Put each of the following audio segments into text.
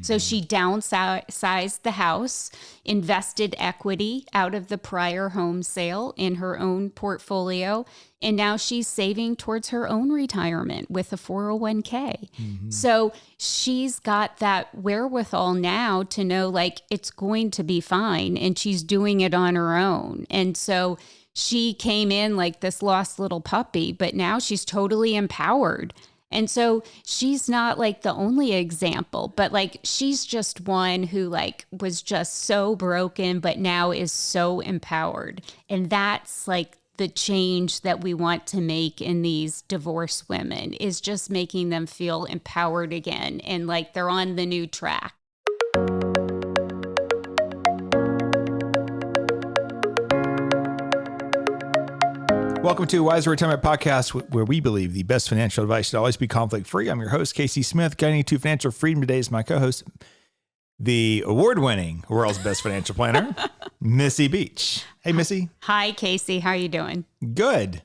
So she downsized the house, invested equity out of the prior home sale in her own portfolio, and now she's saving towards her own retirement with a 401k. So she's got that wherewithal now to know like it's going to be fine, and she's doing it on her own. And so she came in like this lost little puppy, but now she's totally empowered. And so she's not like the only example, but like she's just one who like was just so broken, but now is so empowered. And that's like the change that we want to make in these divorced women, is just making them feel empowered again and like they're on the new track. Welcome to Wiser Retirement Podcast, where we believe the best financial advice should always be conflict-free. I'm your host, Casey Smith. Guiding you to financial freedom today is my co-host, the award-winning world's best financial planner, Missy Beach. Hey, Missy. Hi, Casey. How are you doing? Good.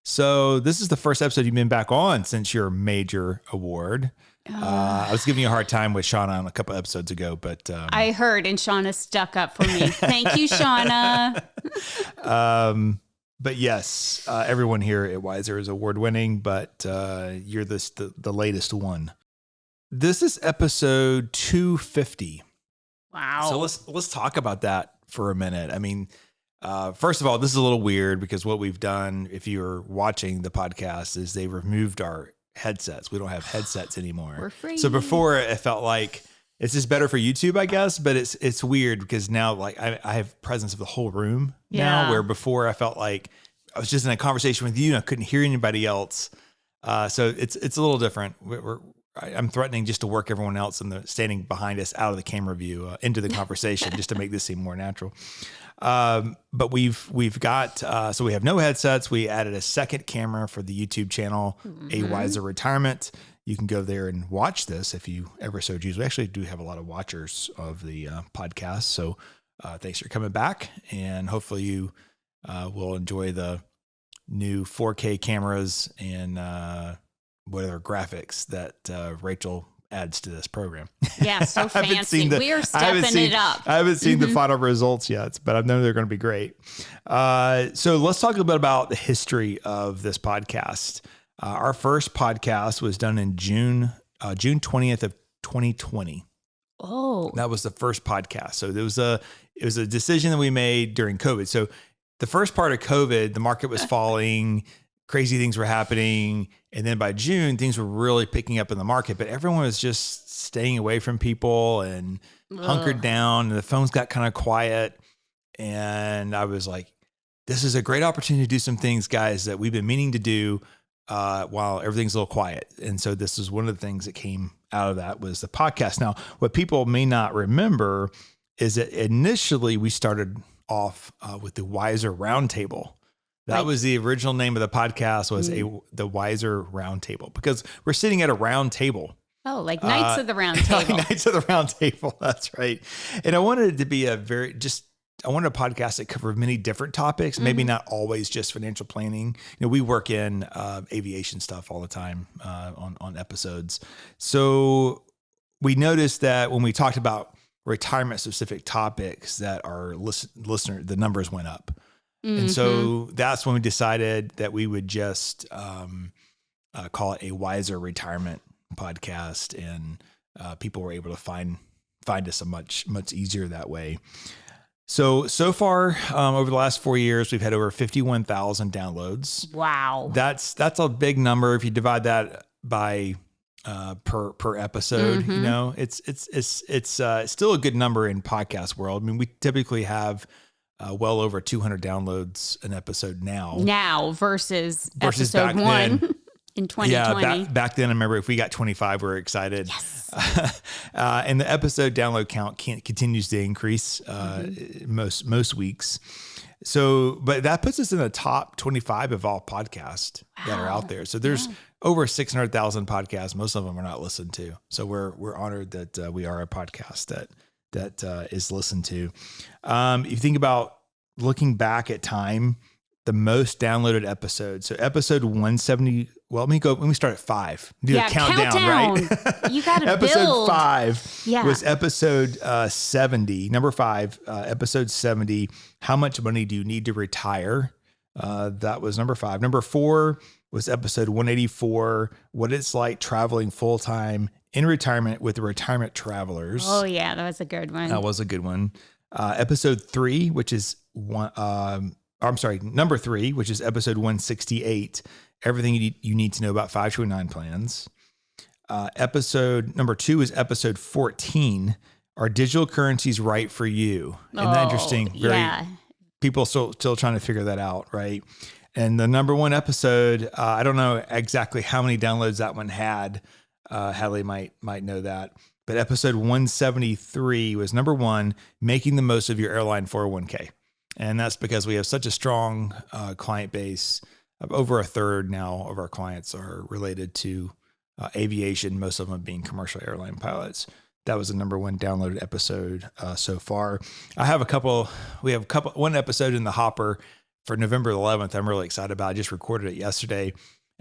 So this is the first episode you've been back on since your major award. I was giving you a hard time with Shauna on a couple episodes ago, but... I heard, and Shauna stuck up for me. Thank you, Shauna. But yes, everyone here at Wiser is award-winning, but you're the latest one. This is episode 250. Wow. So let's talk about that for a minute. I mean, first of all, this is a little weird because what we've done, if you're watching the podcast, is they removed our headsets. We don't have headsets anymore. We're free. So before it felt like it's just better for YouTube, I guess, but it's weird because now like I have presence of the whole room now, where before I felt like I was just in a conversation with you and I couldn't hear anybody else. So it's a little different. I'm threatening just to work everyone else standing behind us out of the camera view into the conversation just to make this seem more natural. But we've got, so we have no headsets. We added a second camera for the YouTube channel, A Wiser Retirement. You can go there and watch this if you ever so choose. We actually do have a lot of watchers of the podcast. So thanks for coming back. And hopefully you will enjoy the new 4K cameras and whatever graphics that Rachel adds to this program. Yeah, so fancy. We are stepping it up. I haven't seen the final results yet, but I know they're going to be great. So let's talk a little bit about the history of this podcast. Our first podcast was done in June 20th of 2020. Oh, that was the first podcast. So it was a decision that we made during COVID. So the first part of COVID, the market was falling, crazy things were happening. And then by June, things were really picking up in the market, but everyone was just staying away from people and hunkered down, and the phones got kind of quiet. And I was like, this is a great opportunity to do some things, guys, that we've been meaning to do while everything's a little quiet. And so this is one of the things that came out of that was the podcast. Now, what people may not remember is that initially we started off with the Wiser Roundtable. That was the original name of the podcast, was the Wiser Roundtable, because we're sitting at a round table. Oh, like Knights of the Round Table. Like Knights of the Round Table. That's right. And I wanted it to be I wanted a podcast that covered many different topics, maybe not always just financial planning. You know, we work in aviation stuff all the time on episodes. So we noticed that when we talked about retirement specific topics, that our listener, the numbers went up. And so that's when we decided that we would just call it a Wiser Retirement Podcast, and people were able to find us much easier that way. So far, over the last 4 years, we've had over 51,000 downloads. Wow. That's a big number. If you divide that by per episode, you know, it's still a good number in podcast world. I mean, we typically have well over 200 downloads an episode now versus episode one in 2020. Yeah, back then, I remember if we got 25, we were excited. Yes. And the episode download count continues to increase most weeks. So, but that puts us in the top 25 of all podcasts that are out there. So there's over 600,000 podcasts. Most of them are not listened to. So we're honored that we are a podcast that is listened to. If you think about looking back at time, the most downloaded episode. So episode 170. Well, let me start at 5. Do a countdown, right? You got to Episode build. 5 was episode 70. Number 5, episode 70. How much money do you need to retire? That was number 5. Number 4 was episode 184. What it's like traveling full time in retirement with the retirement travelers. Oh yeah, that was a good one. That was a good one. Episode 3, which is number 3, which is episode 168. Everything you need to know about 529 plans. Episode number 2 is episode 14. Are digital currencies right for you? Isn't that interesting? People still trying to figure that out, right? And the number 1 episode, I don't know exactly how many downloads that one had. Hallie might know that. But episode 173 was number 1, making the most of your airline 401k. And that's because we have such a strong client base. Of over a third now of our clients are related to aviation, most of them being commercial airline pilots. That was the number 1 downloaded episode so far. We have one episode in the hopper for November 11th. I'm really excited about. I just recorded it yesterday.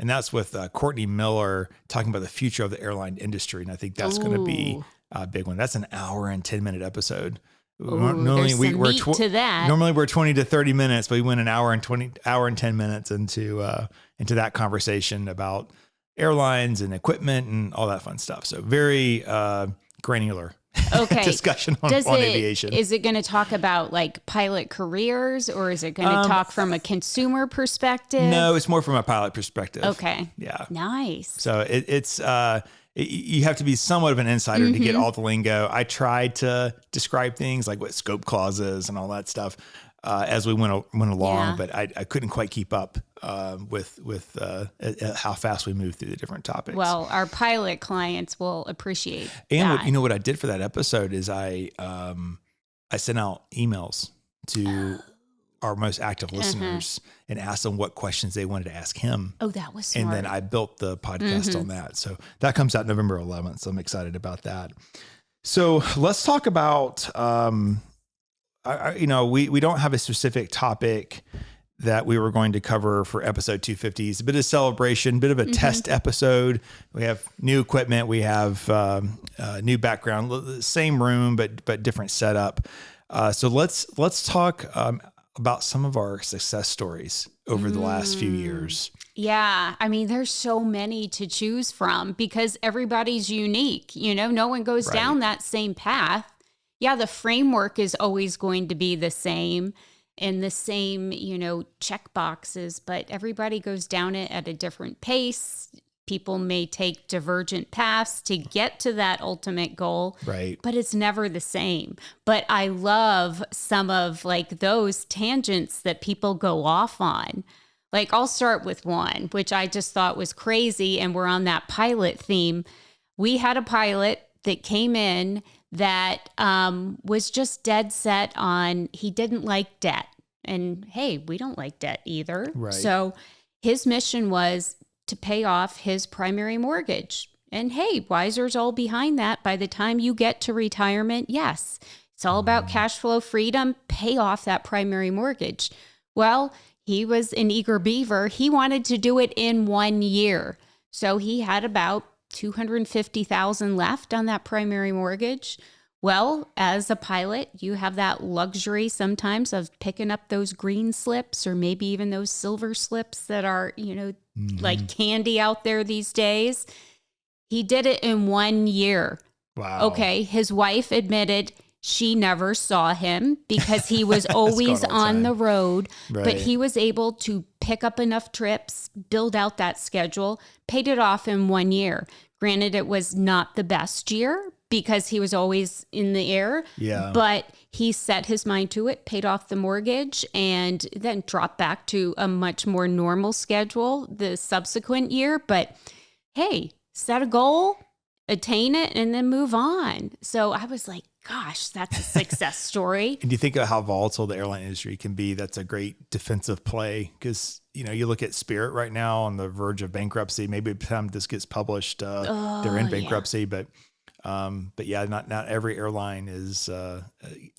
And that's with Courtney Miller talking about the future of the airline industry. And I think that's going to be a big one. That's an hour and 10-minute episode. Normally we're 20 to 30 minutes, but we went an hour and 10 minutes into that conversation about airlines and equipment and all that fun stuff. So very granular discussion on aviation. Is it going to talk about like pilot careers, or is it going to talk from a consumer perspective? No, it's more from a pilot perspective. Okay. Yeah. Nice. So it's you have to be somewhat of an insider to get all the lingo. I tried to describe things like what scope clauses and all that stuff as we went along, but I couldn't quite keep up with how fast we moved through the different topics. Well, our pilot clients will appreciate and that. What I did for that episode is I sent out emails to our most active listeners and asked them what questions they wanted to ask him. Oh, that was smart. And then I built the podcast on that. So that comes out November 11th. So I'm excited about that. So let's talk about, we don't have a specific topic that we were going to cover for episode 250. It's a bit of celebration, bit of a test episode. We have new equipment. We have new background, same room, but different setup. So let's talk about some of our success stories over the last few years. Yeah. I mean, there's so many to choose from because everybody's unique. No one goes down that same path. Yeah. The framework is always going to be the same and the same, check boxes, but everybody goes down it at a different pace. People may take divergent paths to get to that ultimate goal, right? But it's never the same. But I love some of like those tangents that people go off on. Like I'll start with one, which I just thought was crazy. And we're on that pilot theme. We had a pilot that came in that was just dead set on, he didn't like debt. And hey, we don't like debt either. Right. So his mission was to pay off his primary mortgage. And hey, Weiser's all behind that. By the time you get to retirement, yes, it's all about cash flow freedom, pay off that primary mortgage. Well, he was an eager beaver. He wanted to do it in 1 year. So he had about $250,000 left on that primary mortgage. Well, as a pilot, you have that luxury sometimes of picking up those green slips or maybe even those silver slips that are, like candy out there these days. He did it in 1 year. Wow. Okay. His wife admitted she never saw him because he was always on the road, but he was able to pick up enough trips, build out that schedule, paid it off in 1 year. Granted, it was not the best year because he was always in the air, but he set his mind to it, paid off the mortgage, and then dropped back to a much more normal schedule the subsequent year. But hey, set a goal, attain it, and then move on. So I was like, gosh, that's a success story. And you think of how volatile the airline industry can be. That's a great defensive play because, you look at Spirit right now on the verge of bankruptcy. Maybe by the time this gets published, they're in bankruptcy, but yeah, not every airline is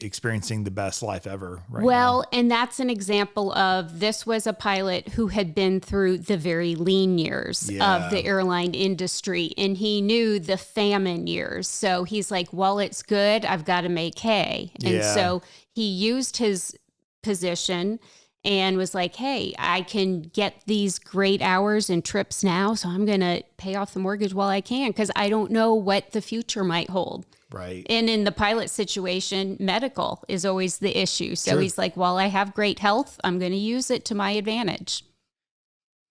experiencing the best life ever right Well, now. and that's an example of this was a pilot who had been through the very lean years of the airline industry, and he knew the famine years. So he's like, well, it's good. I've got to make hay. And so he used his position and was like, hey, I can get these great hours and trips now, so I'm going to pay off the mortgage while I can because I don't know what the future might hold. Right. And in the pilot situation, medical is always the issue. So Sure. he's like, well, I have great health. I'm going to use it to my advantage.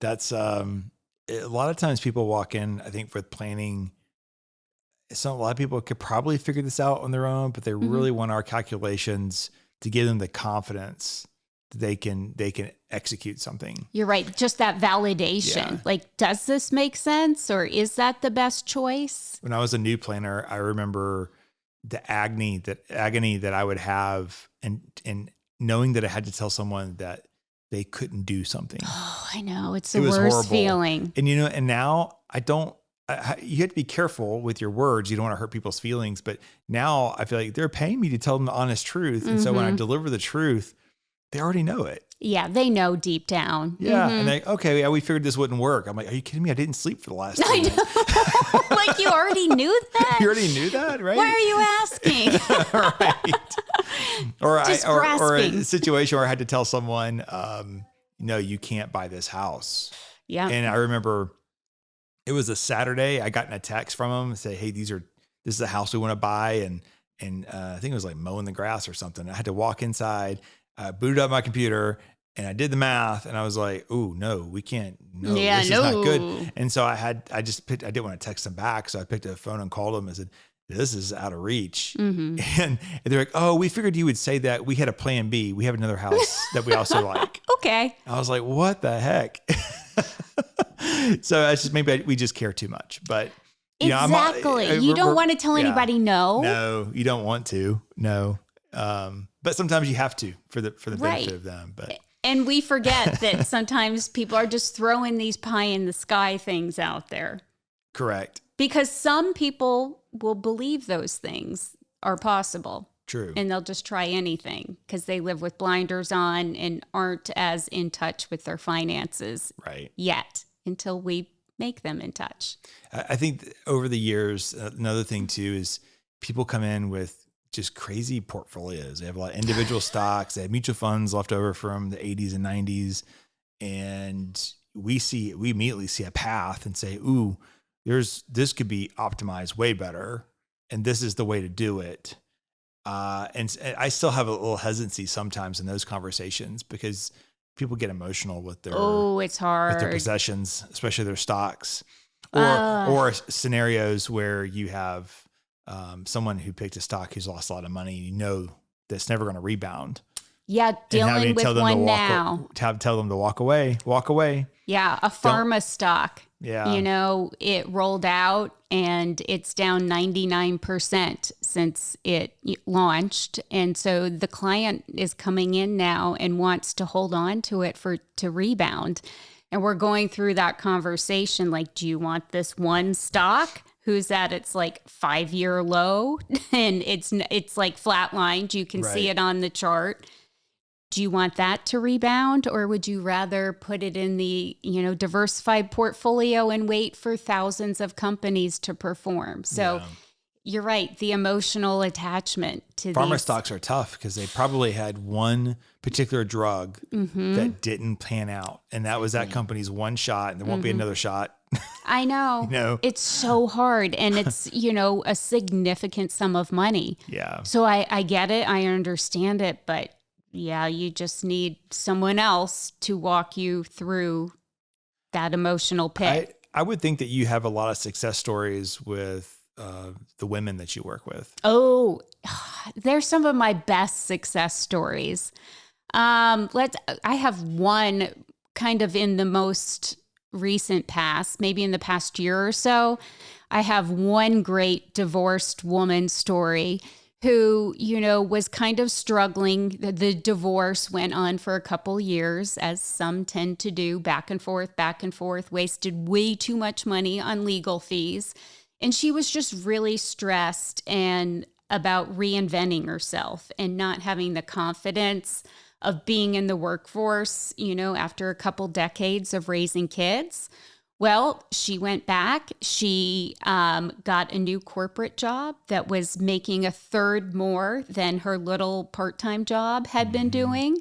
That's a lot of times people walk in, I think, with planning. So a lot of people could probably figure this out on their own, but they really want our calculations to give them the confidence that they can execute something. You're right. Just that validation. Yeah. Like, does this make sense? Or is that the best choice? When I was a new planner, I remember the agony that I would have and knowing that I had to tell someone that they couldn't do something. Oh, I know. It's the It was worst horrible. feeling. And, and now you have to be careful with your words. You don't want to hurt people's feelings. But now I feel like they're paying me to tell them the honest truth. And so when I deliver the truth, they already know it. Yeah, they know deep down. Yeah. And okay, we figured this wouldn't work. I'm like, are you kidding me? I didn't sleep for the last 3 days. Like, you already knew that? You already knew that, right? Why are you asking? Right. Or or a grasping. situation where I had to tell someone, no, you can't buy this house. Yeah. And I remember it was a Saturday. I got a text from them and say, hey, this is a house we want to buy. And I think it was like mowing the grass or something. I had to walk inside, booted up my computer, and I did the math, and I was like, "Oh no, we can't. No, this is not good." And so I didn't want to text them back, so I picked up the phone and called them and said, "This is out of reach." And they're like, "Oh, we figured you would say that. We had a plan B. We have another house that we also like." Okay. I was like, "What the heck?" So it's just maybe we just care too much, but. Exactly. You don't want to tell anybody no. No, you don't want to. No. But sometimes you have to for the benefit of them. But and we forget that sometimes people are just throwing these pie in the sky things out there. Correct. Because some people will believe those things are possible. True. And they'll just try anything because they live with blinders on and aren't as in touch with their finances yet until we make them in touch. I think over the years, another thing too is people come in with just crazy portfolios. They have a lot of individual stocks. They have mutual funds left over from the 80s and 90s. And we immediately see a path and say, ooh, this could be optimized way better. And this is the way to do it. And I still have a little hesitancy sometimes in those conversations because people get emotional with their it's hard with their possessions, especially their stocks, or scenarios where you have someone who picked a stock who's lost a lot of money. That's never going to rebound. Yeah, dealing with one now. Tell them to walk away. Yeah, a pharma stock. Yeah. It rolled out and it's down 99% since it launched. And so the client is coming in now and wants to hold on to it to rebound. And we're going through that conversation. Like, do you want this one stock who's at its like 5-year low and it's like flatlined? You can see it on the chart. Do you want that to rebound, or would you rather put it in the, diversified portfolio and wait for thousands of companies to perform? So you're right. The emotional attachment to pharma stocks are tough because they probably had one particular drug that didn't pan out. And that was that company's one shot, and there won't be another shot. I know. It's so hard. And it's, a significant sum of money. Yeah. So I get it. I understand it. But yeah, you just need someone else to walk you through that emotional pit. I would think that you have a lot of success stories with the women that you work with. Oh, they're some of my best success stories. I have one kind of in the most recent past, maybe in the past year or so. I have one great divorced woman story who, was kind of struggling. The divorce went on for a couple years, as some tend to do, back and forth, wasted way too much money on legal fees. And she was just really stressed. And about reinventing herself and not having the confidence of being in the workforce, after a couple decades of raising kids. Well, she went back. She got a new corporate job that was making a third more than her little part-time job had been doing.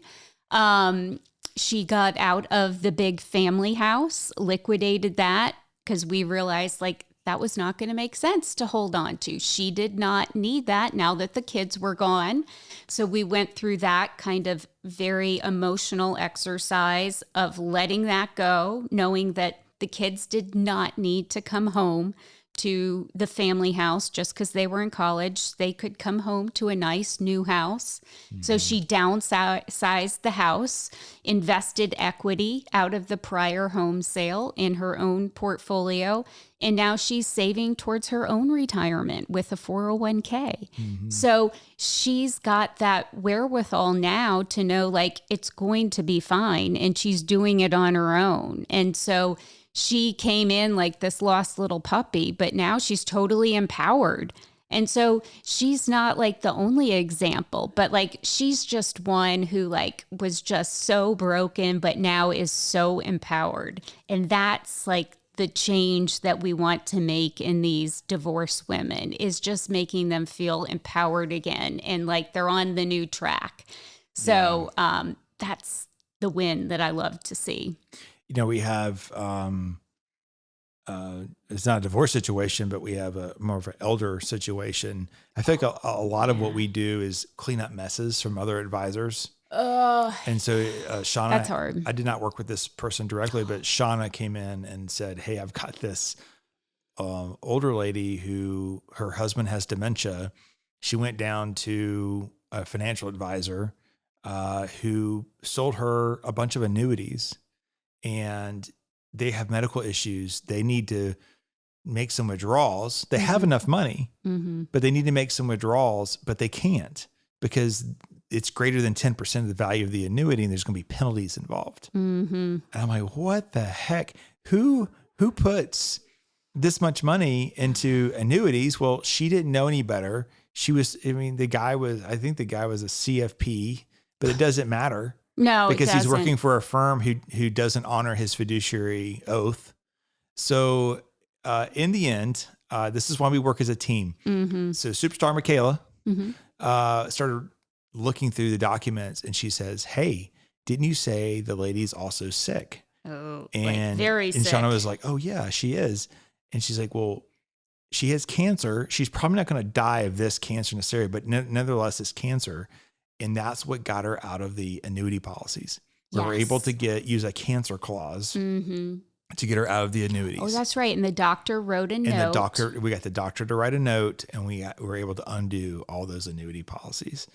She got out of the big family house, liquidated that because we realized that was not going to make sense to hold on to. She did not need that now that the kids were gone. So we went through that kind of very emotional exercise of letting that go, knowing that the kids did not need to come home to the family house just because they were in college. They could come home to a nice new house. Mm-hmm. So she downsized the house, invested equity out of the prior home sale in her own portfolio, and now she's saving towards her own retirement with a 401k. Mm-hmm. So she's got that wherewithal now to know it's going to be fine, and she's doing it on her own. And so she came in like this lost little puppy, but now she's totally empowered. And so she's not the only example, but she's just one who was just so broken, but now is so empowered. And that's the change that we want to make in these divorced women, is just making them feel empowered again and they're on the new track. So that's the win that I love to see. We have, it's not a divorce situation, but we have a more of an elder situation. I think a lot of what we do is clean up messes from other advisors. And so Shauna, that's hard. I did not work with this person directly, but Shauna came in and said, "Hey, I've got this older lady who her husband has dementia. She went down to a financial advisor who sold her a bunch of annuities, and they have medical issues. They need to make some withdrawals. They have enough money, but they need to make some withdrawals, but they can't because it's greater than 10% of the value of the annuity, and there's going to be penalties involved." And I'm like, what the heck? Who puts this much money into annuities? Well, she didn't know any better. The guy was a CFP, but it doesn't matter. No, because he's working for a firm who doesn't honor his fiduciary oath. So in the end, this is why we work as a team. So Superstar Michaela started looking through the documents, and she says, "Hey, didn't you say the lady's also sick?" Oh, and very sick. And Shauna was like, "Oh yeah, she is." And she's like, "Well, she has cancer. She's probably not going to die of this cancer necessarily, but nevertheless, it's cancer." And that's what got her out of the annuity policies. We were able to use a cancer clause to get her out of the annuities. Oh, that's right. And the doctor wrote a note. We got the doctor to write a note, and we were able to undo all those annuity policies.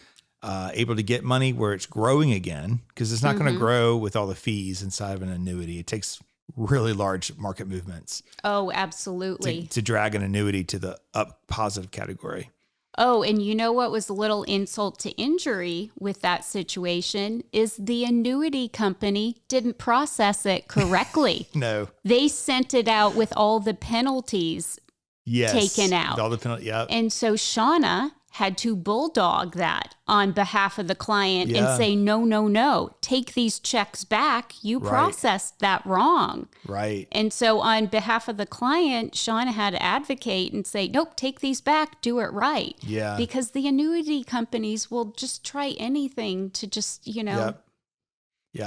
Able to get money where it's growing again, because it's not going to grow with all the fees inside of an annuity. It takes really large market movements. Oh, absolutely. To drag an annuity to the up positive category. Oh, and you know what was a little insult to injury with that situation is the annuity company didn't process it correctly. No. They sent it out with all the penalties taken out. All the penalties, yeah. And so Shauna had to bulldog that on behalf of the client and say, no, take these checks back. You processed that wrong. Right. And so on behalf of the client, Shauna had to advocate and say, nope, take these back, do it right. Yeah. Because the annuity companies will just try anything to just, Yeah,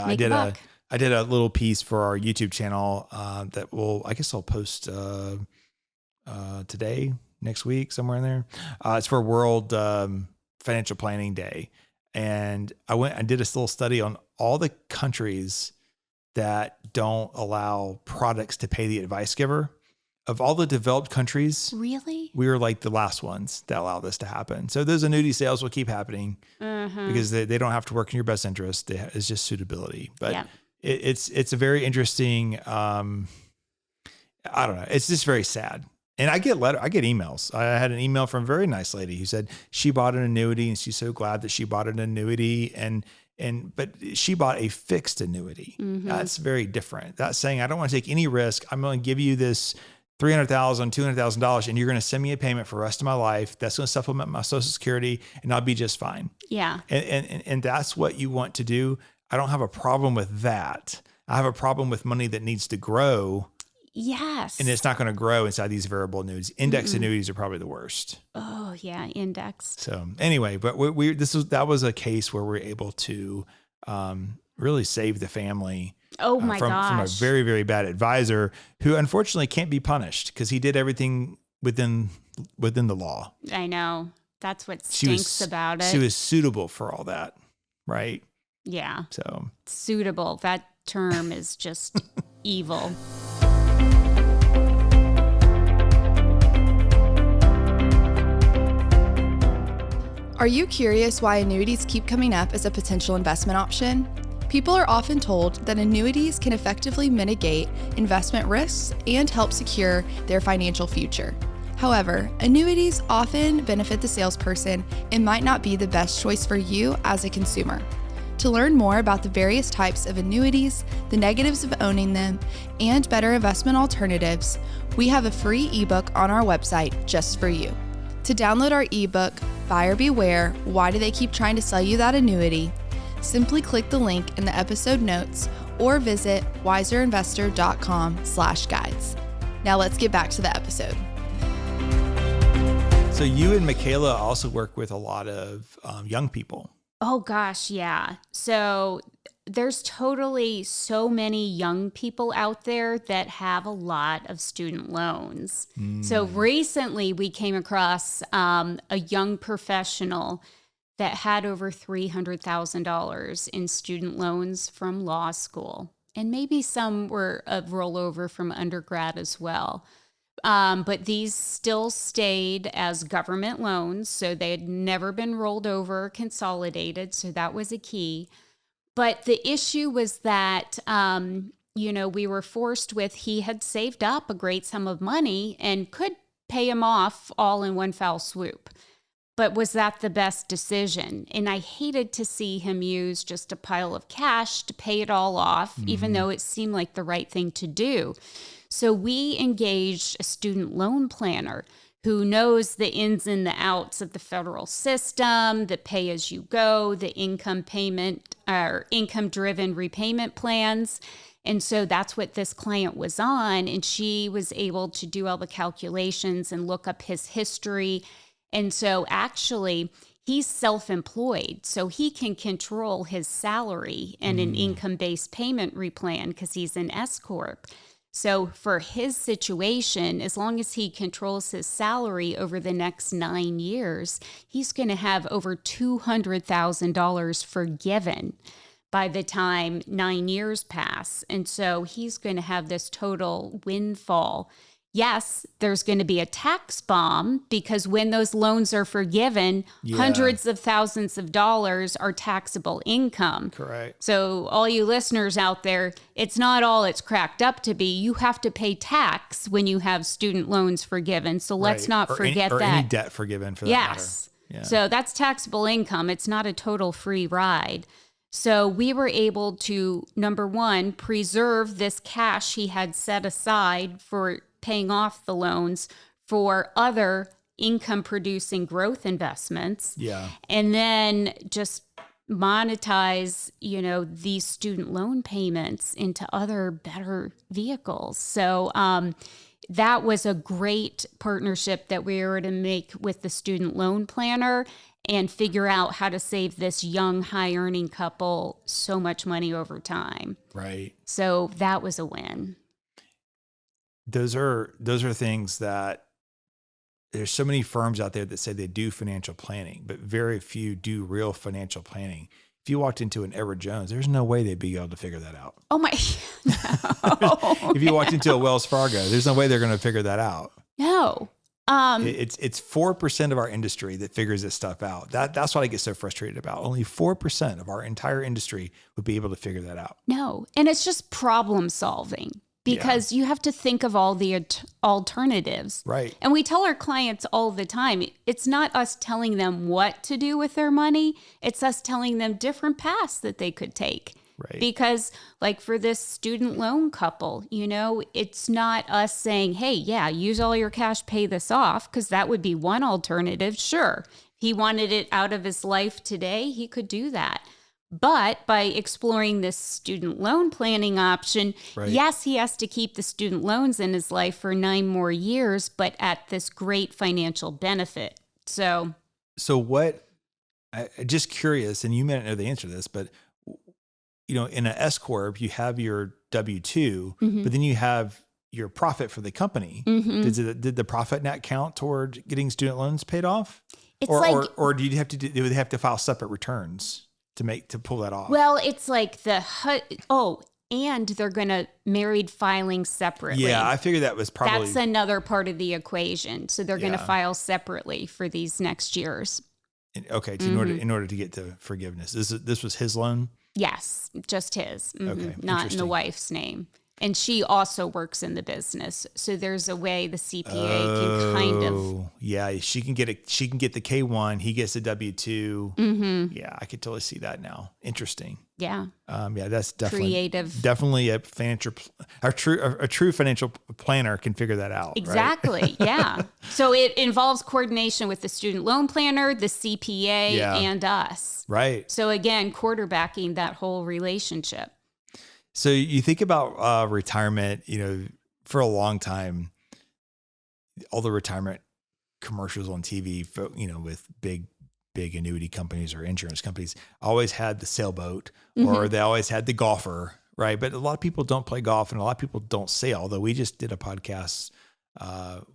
make a buck. I did a little piece for our YouTube channel that I guess I'll post today, next week, somewhere in there. It's for World Financial Planning Day. And I did a little study on all the countries that don't allow products to pay the advice giver. Of all the developed countries, really, we were like the last ones that allow this to happen. So those annuity sales will keep happening because they don't have to work in your best interest. It's just suitability. But it's a very interesting, I don't know. It's just very sad. And I get emails. I had an email from a very nice lady who said she bought an annuity and she's so glad that she bought an annuity but she bought a fixed annuity. That's very different. That's saying, I don't want to take any risk. I'm going to give you this $300,000, $200,000, and you're going to send me a payment for the rest of my life. That's going to supplement my Social Security, and I'll be just fine. Yeah. And that's what you want to do. I don't have a problem with that. I have a problem with money that needs to grow. Yes. And it's not going to grow inside these variable annuities. Index annuities are probably the worst. Oh yeah, indexed. So anyway, but that was a case where we're able to really save the family. Oh my gosh. From a very, very bad advisor who unfortunately can't be punished because he did everything within the law. I know. That's what stinks about it. She was suitable for all that, right? Yeah. So suitable. That term is just evil. Are you curious why annuities keep coming up as a potential investment option? People are often told that annuities can effectively mitigate investment risks and help secure their financial future. However, annuities often benefit the salesperson and might not be the best choice for you as a consumer. To learn more about the various types of annuities, the negatives of owning them, and better investment alternatives, we have a free ebook on our website just for you. To download our ebook, Buyer Beware, Why Do They Keep Trying to Sell You That Annuity? Simply click the link in the episode notes or visit wiserinvestor.com/guides. Now let's get back to the episode. So you and Michaela also work with a lot of young people. Oh gosh, yeah. So there's totally so many young people out there that have a lot of student loans. So recently we came across a young professional that had over $300,000 in student loans from law school. And maybe some were a rollover from undergrad as well. But these still stayed as government loans. So they had never been rolled over or consolidated. So that was a key. But the issue was that, we were forced with, he had saved up a great sum of money and could pay him off all in one foul swoop. But was that the best decision? And I hated to see him use just a pile of cash to pay it all off, even though it seemed like the right thing to do. So we engaged a student loan planner who knows the ins and the outs of the federal system, the pay-as-you-go, the income payment or income-driven repayment plans. And so that's what this client was on. And she was able to do all the calculations and look up his history. And so actually, he's self-employed, so he can control his salary and an income-based payment replan because he's an S-Corp. So for his situation, as long as he controls his salary over the next 9 years, he's going to have over $200,000 forgiven by the time 9 years pass. And so he's going to have this total windfall. Yes, there's going to be a tax bomb because when those loans are forgiven, hundreds of thousands of dollars are taxable income. Correct. So all you listeners out there, it's not all it's cracked up to be. You have to pay tax when you have student loans forgiven. So let's not forget that. Or any debt forgiven for that matter. Yeah. So that's taxable income. It's not a total free ride. So we were able to, number one, preserve this cash he had set aside for paying off the loans for other income producing growth investments. Yeah. And then just monetize, these student loan payments into other better vehicles. So that was a great partnership that we were to make with the student loan planner and figure out how to save this young, high earning couple so much money over time. Right. So that was a win. Those are things that there's so many firms out there that say they do financial planning, but very few do real financial planning. If you walked into an Edward Jones, there's no way they'd be able to figure that out. Oh my, no. If you walked into a Wells Fargo, there's no way they're going to figure that out. No. It's 4% of our industry that figures this stuff out. That's what I get so frustrated about. Only 4% of our entire industry would be able to figure that out. No. And it's just problem solving. Because you have to think of all the alternatives. Right. And we tell our clients all the time, it's not us telling them what to do with their money. It's us telling them different paths that they could take. Right. Because like for this student loan couple, it's not us saying, hey, yeah, use all your cash, pay this off, because that would be one alternative. Sure. If he wanted it out of his life today, he could do that. But by exploring this student loan planning option, Right. yes, he has to keep the student loans in his life for 9 more years, but at this great financial benefit. So what, just curious, and you may not know the answer to this, but in an S corp, you have your W-2, but then you have your profit for the company. Did the profit net count toward getting student loans paid off? It's or do you have to do they have to file separate returns to pull that off? Well, it's like and they're going to married filing separately. Yeah, I figured that was probably... That's another part of the equation. So they're going to file separately for these next years. Okay, in order to get to forgiveness. This was his loan? Yes, just his. Okay, not in the wife's name. And she also works in the business. So there's a way the CPA can kind of... Yeah, she can get the K-1, he gets a W-2. Yeah, I could totally see that now. Interesting. Yeah. Yeah, that's definitely creative. Definitely a true financial planner can figure that out. Exactly. Right? Yeah. So it involves coordination with the student loan planner, the CPA, and us. Right. So again, quarterbacking that whole relationship. So you think about retirement, for a long time, all the retirement commercials on TV, with big annuity companies or insurance companies always had the sailboat or they always had the golfer, right? But a lot of people don't play golf and a lot of people don't sail. Although we just did a podcast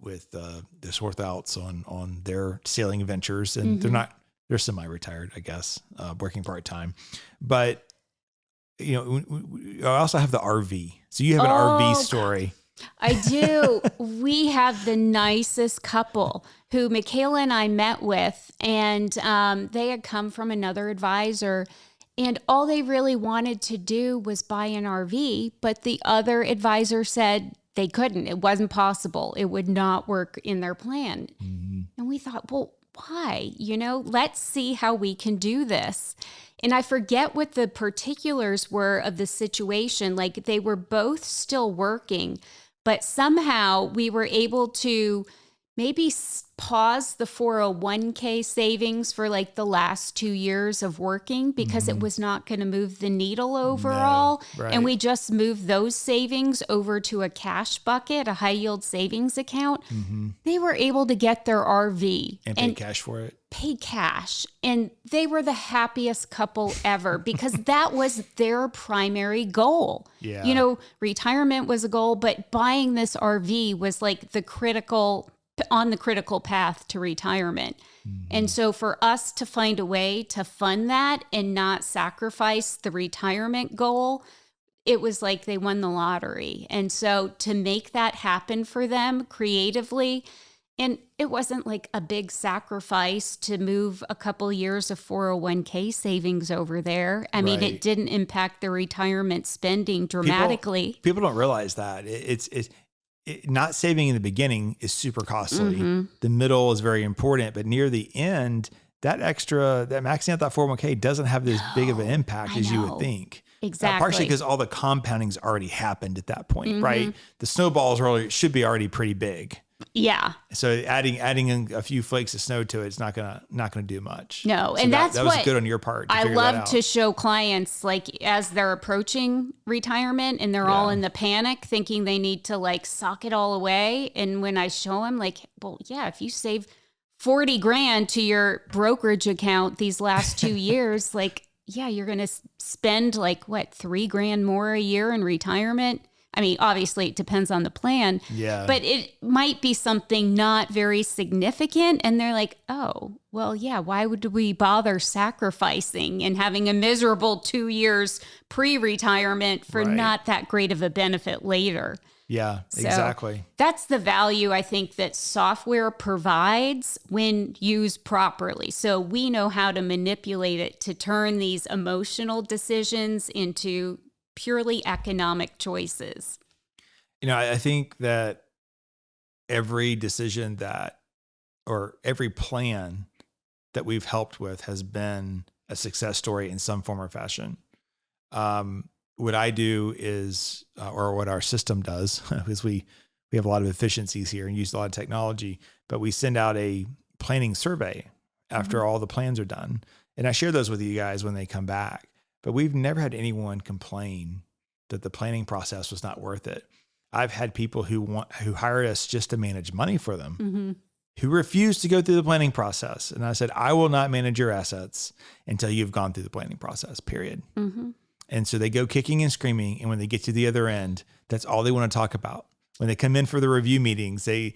with the Swarthouts on their sailing ventures, and they're semi-retired, I guess, working part-time. But I also have the RV. So you have an RV story. I do. We have the nicest couple who Michaela and I met with, and they had come from another advisor, and all they really wanted to do was buy an RV, but the other advisor said they couldn't. It wasn't possible. It would not work in their plan. And we thought, well, why? Let's see how we can do this. And I forget what the particulars were of the situation. Like they were both still working, but somehow we were able to maybe pause the 401k savings for like the last 2 years of working because it was not going to move the needle overall. No, right. And we just moved those savings over to a cash bucket, a high yield savings account. They were able to get their RV and pay cash for it. Pay cash. And they were the happiest couple ever because that was their primary goal. Yeah. Retirement was a goal, but buying this RV was like on the critical path to retirement. And so for us to find a way to fund that and not sacrifice the retirement goal, it was like they won the lottery. And so to make that happen for them creatively, and it wasn't like a big sacrifice to move a couple years of 401k savings over there. I mean, it didn't impact their retirement spending dramatically. People don't realize that. It's not saving in the beginning is super costly. The middle is very important, but near the end, that maxing out that 401k doesn't have as big of an impact as you would think. Exactly. Partially because all the compounding's already happened at that point, right? The snowballs should be already pretty big. Yeah. So adding a few flakes of snow to it's not gonna do much. No, so and that was what good on your part. I love to show clients, like as they're approaching retirement and they're all in the panic, thinking they need to like sock it all away. And when I show them, like, well, yeah, if you save 40 grand to your brokerage account these last 2 years, like, yeah, you're gonna spend like what, $3,000 more a year in retirement. I mean, obviously it depends on the plan, but it might be something not very significant. And they're like, oh, well, yeah, why would we bother sacrificing and having a miserable 2 years pre-retirement for not that great of a benefit later? Yeah, exactly. So that's the value I think that software provides when used properly. So we know how to manipulate it to turn these emotional decisions into purely economic choices. I think that every decision or every plan that we've helped with has been a success story in some form or fashion. what I do is, or what our system does, is we have a lot of efficiencies here and use a lot of technology, but we send out a planning survey after all the plans are done. And I share those with you guys when they come back, but we've never had anyone complain that the planning process was not worth it. I've had people who hired us just to manage money for them, who refused to go through the planning process. And I said, I will not manage your assets until you've gone through the planning process, period. And so they go kicking and screaming. And when they get to the other end, that's all they want to talk about. When they come in for the review meetings, they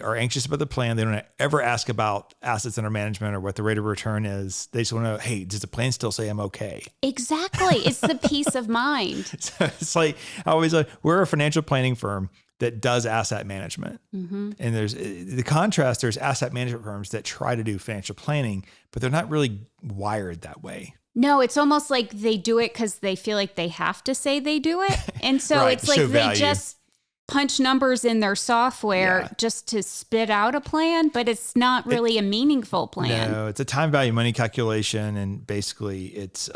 are anxious about the plan. They don't ever ask about assets under management or what the rate of return is. They just want to know, hey, does the plan still say I'm okay? Exactly. It's the peace of mind. So it's like, I always like, we're a financial planning firm that does asset management. And there's the contrast, there's asset management firms that try to do financial planning, but they're not really wired that way. No, it's almost like they do it because they feel like they have to say they do it. And so Right, it's to like show they value. just punch numbers in their software just to spit out a plan, but it's not really a meaningful plan. No, it's a time value money calculation. And basically it's,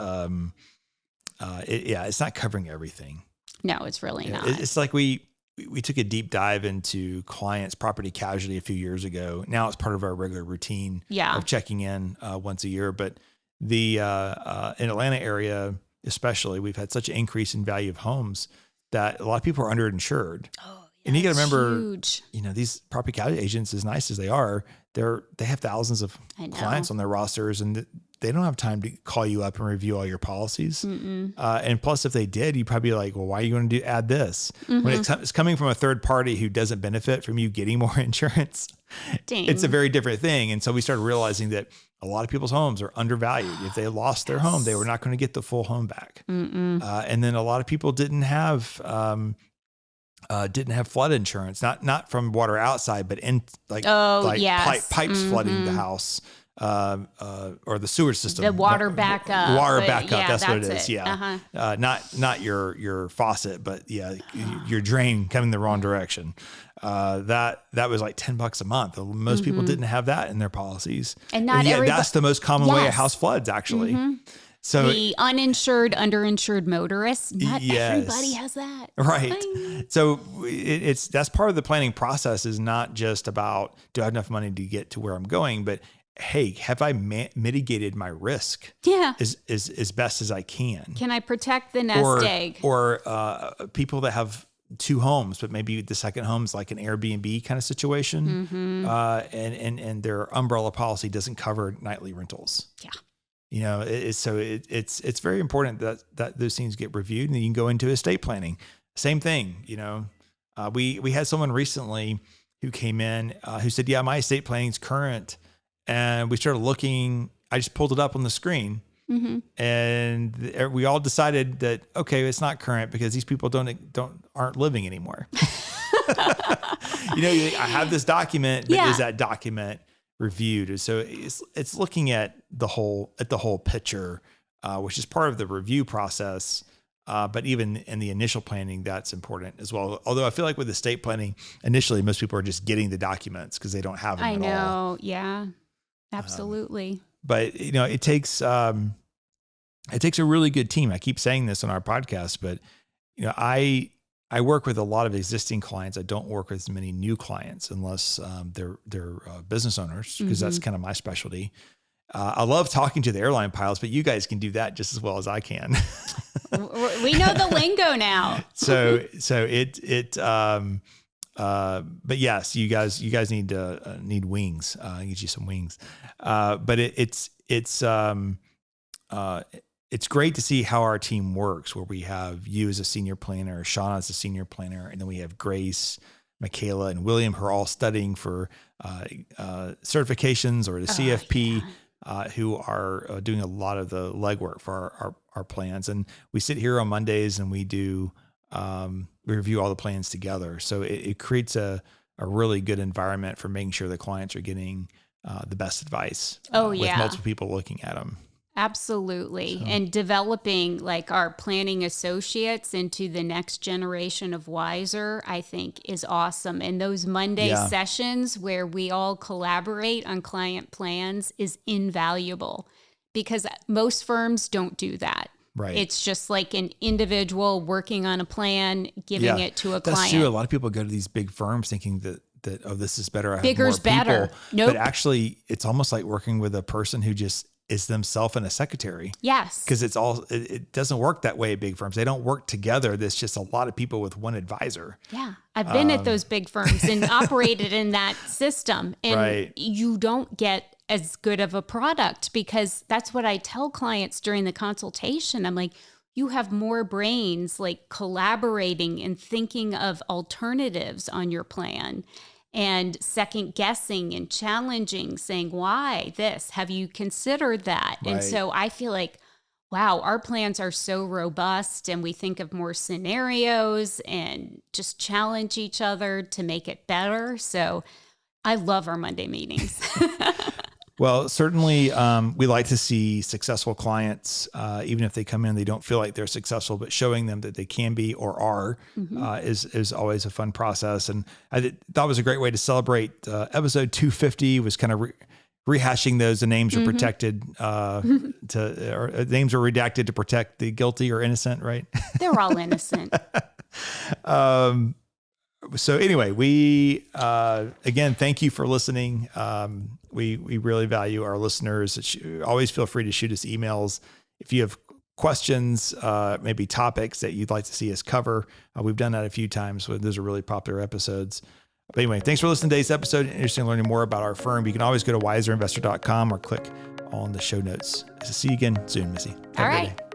it's not covering everything. No, it's really not. It's like we took a deep dive into clients' property casualty a few years ago. Now it's part of our regular routine of checking in once a year. But the in Atlanta area, especially, we've had such an increase in value of homes that a lot of people are underinsured. Oh, yeah, and you got to remember, huge. These property casualty agents, as nice as they are, they have thousands of clients on their rosters, and they don't have time to call you up and review all your policies. And plus, if they did, you'd probably be like, well, why are you going to add this? When it's coming from a third party who doesn't benefit from you getting more insurance, it's a very different thing. And so we started realizing that a lot of people's homes are undervalued. If they lost their home, they were not going to get the full home back. And then a lot of people didn't have flood insurance, not from water outside, but in pipes flooding the house. Or the sewer system, the water backup, that's what it is. Yeah. Not your faucet, but your drain coming the wrong direction. That was like $10 a month. Most people didn't have that in their policies. And that's the most common way a house floods, actually. So the uninsured, underinsured motorists, not everybody has that. Right. Bye. So that's part of the planning process, is not just about, do I have enough money to get to where I'm going, but hey, have I mitigated my risk? Yeah. As best as I can. Can I protect the nest egg? Or people that have two homes, but maybe the second home's like an Airbnb kind of situation. And their umbrella policy doesn't cover nightly rentals. Yeah. It's very important that those things get reviewed, and then you can go into estate planning. Same thing. We had someone recently who came in who said, yeah, my estate planning's current. And we started looking, I just pulled it up on the screen, and we all decided that, okay, it's not current because these people aren't living anymore. I have this document, but is that document reviewed? So it's looking at the whole picture, which is part of the review process. But even in the initial planning, that's important as well. Although I feel like with estate planning, initially, most people are just getting the documents because they don't have them at all. Yeah. Absolutely. But it takes a really good team. I keep saying this on our podcast, but I work with a lot of existing clients. I don't work with as many new clients unless they're business owners, because that's kind of my specialty. I love talking to the airline pilots, but you guys can do that just as well as I can. We know the lingo now. But yes, you guys need wings. I get you some wings. But it's great to see how our team works, where we have you as a senior planner, Shauna as a senior planner, and then we have Grace, Michaela, and William, who are all studying for certifications or the CFP, who are doing a lot of the legwork for our plans. And we sit here on Mondays and we do we review all the plans together. So it creates a really good environment for making sure the clients are getting the best advice with multiple people looking at them. Absolutely. So. And developing like our planning associates into the next generation of wiser, I think is awesome. And those Monday sessions where we all collaborate on client plans is invaluable, because most firms don't do that. Right. It's just like an individual working on a plan, giving it to a That's client. true. A lot of people go to these big firms thinking that oh, this is better. I have Bigger's more people. better. Nope. But actually, it's almost like working with a person who just is themselves and a secretary. Yes. Because it doesn't work that way at big firms. They don't work together. There's just a lot of people with one advisor. Yeah. I've been at those big firms and operated in that system. And you don't get as good of a product, because that's what I tell clients during the consultation. I'm like, you have more brains like collaborating and thinking of alternatives on your plan, and second guessing and challenging, saying, why this? Have you considered that? Right. And so I feel like, wow, our plans are so robust, and we think of more scenarios and just challenge each other to make it better. So I love our Monday meetings. Well, certainly we like to see successful clients, even if they come in, they don't feel like they're successful, but showing them that they can be or are is always a fun process. And I thought it was a great way to celebrate episode 250 was kind of rehashing those. The names are protected or names are redacted to protect the guilty or innocent, right? They're all innocent. So anyway, we, again, thank you for listening. We really value our listeners. Always feel free to shoot us emails. If you have questions, maybe topics that you'd like to see us cover. We've done that a few times. Those are really popular episodes. But anyway, thanks for listening to today's episode. Interested in learning more about our firm, you can always go to wiserinvestor.com or click on the show notes. See you again soon, Missy. All right.